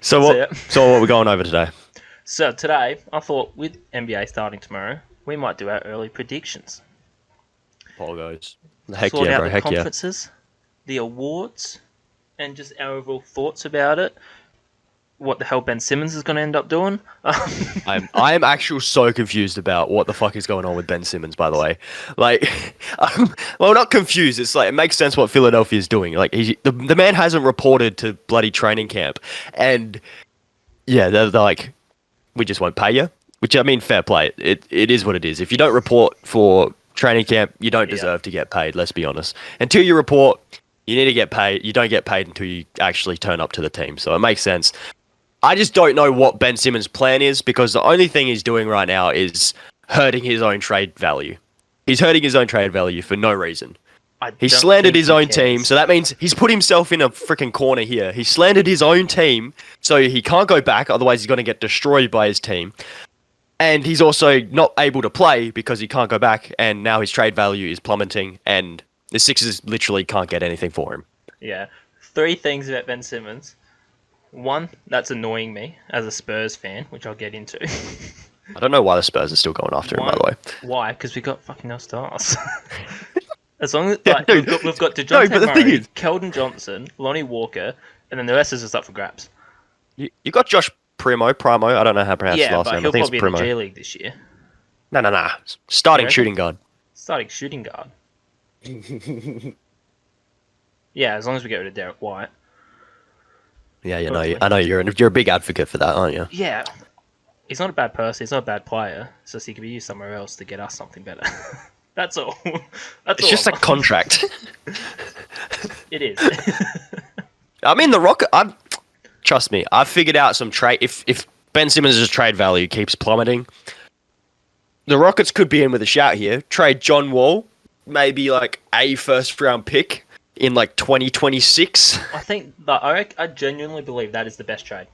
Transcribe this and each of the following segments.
So That's what? it. So what we're going over today? So today, I thought with NBA starting tomorrow, we might do our early predictions. Paul goes. Heck Sort yeah, out bro. the Heck yeah. conferences, the awards, and just our overall thoughts about it. What the hell Ben Simmons is going to end up doing. I'm actually so confused about what the fuck is going on with Ben Simmons. By the way, like, well, not confused. It's like it makes sense what Philadelphia is doing. Like, the man hasn't reported to bloody training camp, and yeah, they're like, we just won't pay you. Which I mean, fair play. It is what it is. If you don't report for training camp, you don't Yeah. deserve to get paid. Let's be honest. Until you report, you need to get paid. You don't get paid until you actually turn up to the team. So it makes sense. I just don't know what Ben Simmons' plan is because the only thing he's doing right now is hurting his own trade value. He's hurting his own trade value for no reason. I He don't slandered think his he own team, cares. so that means he's put himself in a freaking corner here. He slandered his own team, so he can't go back, otherwise he's going to get destroyed by his team. And he's also not able to play because he can't go back, and now his trade value is plummeting, and the Sixers literally can't get anything for him. Yeah. 3 things about Ben Simmons. 1, that's annoying me as a Spurs fan, which I'll get into. I don't know why the Spurs are still going after him, by the way. Why? Because we got fucking no stars. As long as Yeah, like dude. we've got No, DeJounte but the thing Murray, is, Keldon Johnson, Lonnie Walker, and then the rest is just up for grabs. you got Josh Primo. I don't know how to pronounce his Yeah, last but name. I he'll think it's probably be in the Primo. G League this year. No. Starting You reckon? shooting guard. Starting shooting guard. Yeah, as long as we get rid of Derek White. Yeah, you know. Hopefully. I know you're a big advocate for that, aren't you? Yeah, he's not a bad person. He's not a bad player. It's just he could be used somewhere else to get us something better. That's all. That's It's all. just a contract. It is. I mean, the Rocket. Trust me. I've figured out some trade. If Ben Simmons' trade value keeps plummeting, the Rockets could be in with a shout here. Trade John Wall, maybe like a first round pick in like 2026. I think that I genuinely believe that is the best trade.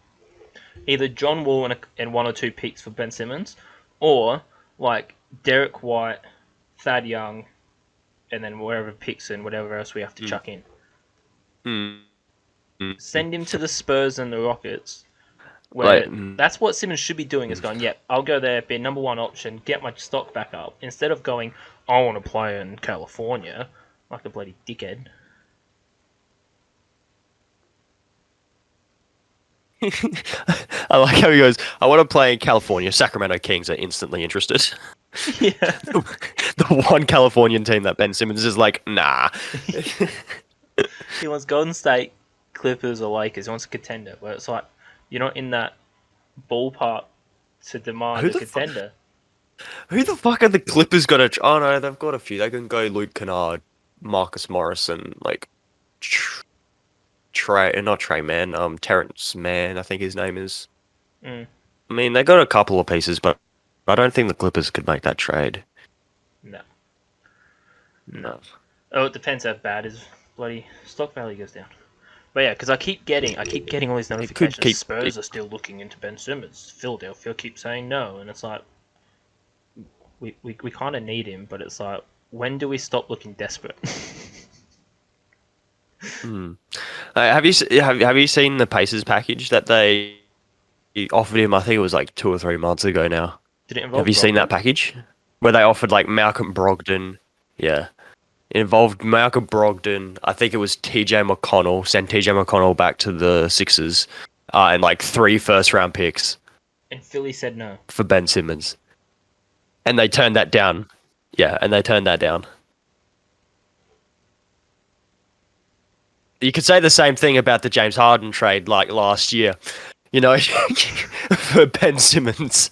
Either John Wall and 1 or 2 picks for Ben Simmons, or like Derek White, Thad Young, and then wherever picks and whatever else we have to chuck in. Send him to the Spurs and the Rockets. Where that's what Simmons should be doing is going, yep, I'll go there, be a number 1 option, get my stock back up, instead of going, I want to play in California, like a bloody dickhead. I like how he goes, I want to play in California. Sacramento Kings are instantly interested. Yeah. The one Californian team that Ben Simmons is like, nah. He wants Golden State, Clippers, or Lakers. He wants a contender, where it's like, you're not in that ballpark to demand a contender. Who the fuck are the Clippers got to... Oh, no, they've got a few. They can go Luke Kennard, Marcus Morrison, like... Not Trey Man, Terrence Mann, I think his name is. I mean, they got a couple of pieces, but I don't think the Clippers could make that trade. No. Oh, it depends how bad his bloody stock value goes down. But yeah, because I keep getting all these notifications. Spurs are still looking into Ben Simmons. Philadelphia keeps saying no, and it's like we kind of need him, but it's like, when do we stop looking desperate? Have you seen the Pacers package that they offered him? I think it was like 2 or 3 months ago now. Did it involve? Have you seen that package where they offered like Malcolm Brogdon? Yeah, it involved Malcolm Brogdon. I think it was TJ McConnell. Send TJ McConnell back to the Sixers, and like 3 first-round picks. And Philly said no for Ben Simmons, and they turned that down. Yeah, and they turned that down. You could say the same thing about the James Harden trade like last year, you know, for Ben Simmons.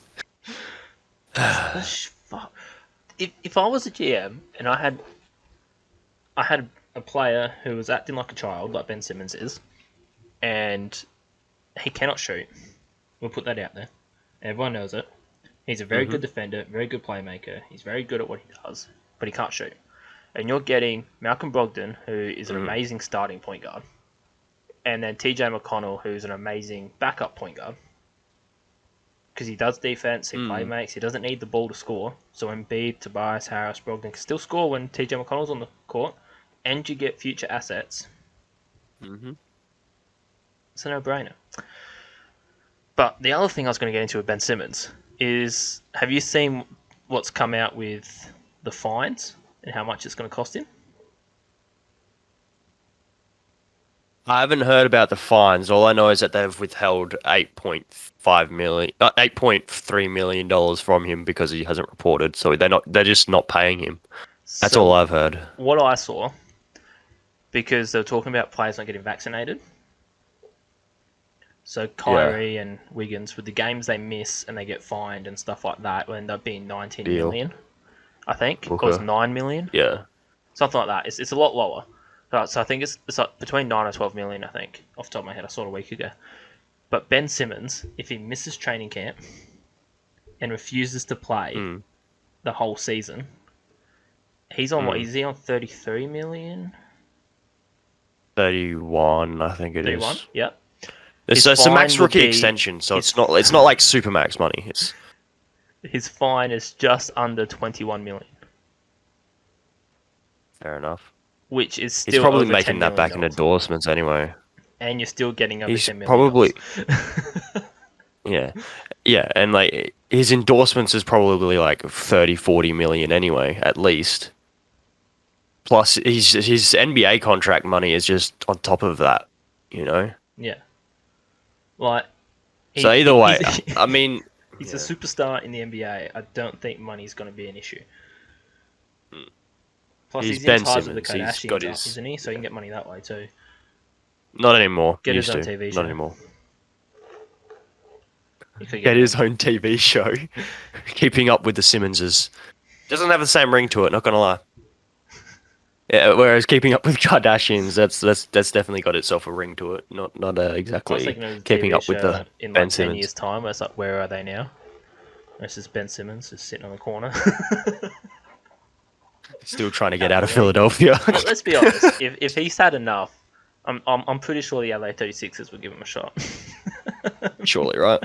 If I was a GM and I had a player who was acting like a child, like Ben Simmons is, and he cannot shoot, we'll put that out there. Everyone knows it. He's a very good defender, very good playmaker. He's very good at what he does, but he can't shoot. And you're getting Malcolm Brogdon, who is an amazing starting point guard, and then TJ McConnell, who's an amazing backup point guard. Because he does defense, he playmakes, he doesn't need the ball to score. So Embiid, Tobias Harris, Brogdon can still score when TJ McConnell's on the court, and you get future assets. It's a no-brainer. But the other thing I was going to get into with Ben Simmons is, have you seen what's come out with the fines and how much it's going to cost him? I haven't heard about the fines. All I know is that they've withheld $8.3 million from him because he hasn't reported. So they're just not paying him. That's So all I've heard. what I saw, because they were talking about players not getting vaccinated. So Kyrie and Wiggins, with the games they miss and they get fined and stuff like that, will end up being 19 Deal. million, I think. Okay. Or it's 9 million. Yeah. Something like that. It's a lot lower. So I think it's like between 9 and 12 million, I think, off the top of my head. I saw it a week ago. But Ben Simmons, if he misses training camp and refuses to play the whole season, he's on what? Is he on 33 million? 31, I think it 31? is. Yep. It's a max rookie extension, so it's not like super max money. His fine is just under 21 million. Fair enough. Which is still He's probably over making $10 that back in million. endorsements anyway. And you're still getting over He's $10 million. probably yeah, and like his endorsements is probably like 30-40 million anyway, at least. Plus his NBA contract money is just on top of that, you know. Yeah. Like. So either way, I mean, he's a superstar in the NBA. I don't think money's going to be an issue. Plus, he's Ben in ties with the Simmons. He's got Kardashians, his, isn't he? So he can get money that way too. Not anymore. Get his Used own to. TV show. Not anymore. He could Get his own TV show. Keeping up with the Simmonses. Doesn't have the same ring to it, not gonna lie. Yeah, whereas keeping up with Kardashians, that's definitely got itself a ring to it. Not exactly keeping up with the in Ben like 10 Simmons. years' time. Where it's like, where are they now? This is Ben Simmons just sitting on the corner. Still trying to get out of Philadelphia. Let's be honest. If he's had enough, I'm pretty sure the LA 36ers would give him a shot. Surely, right?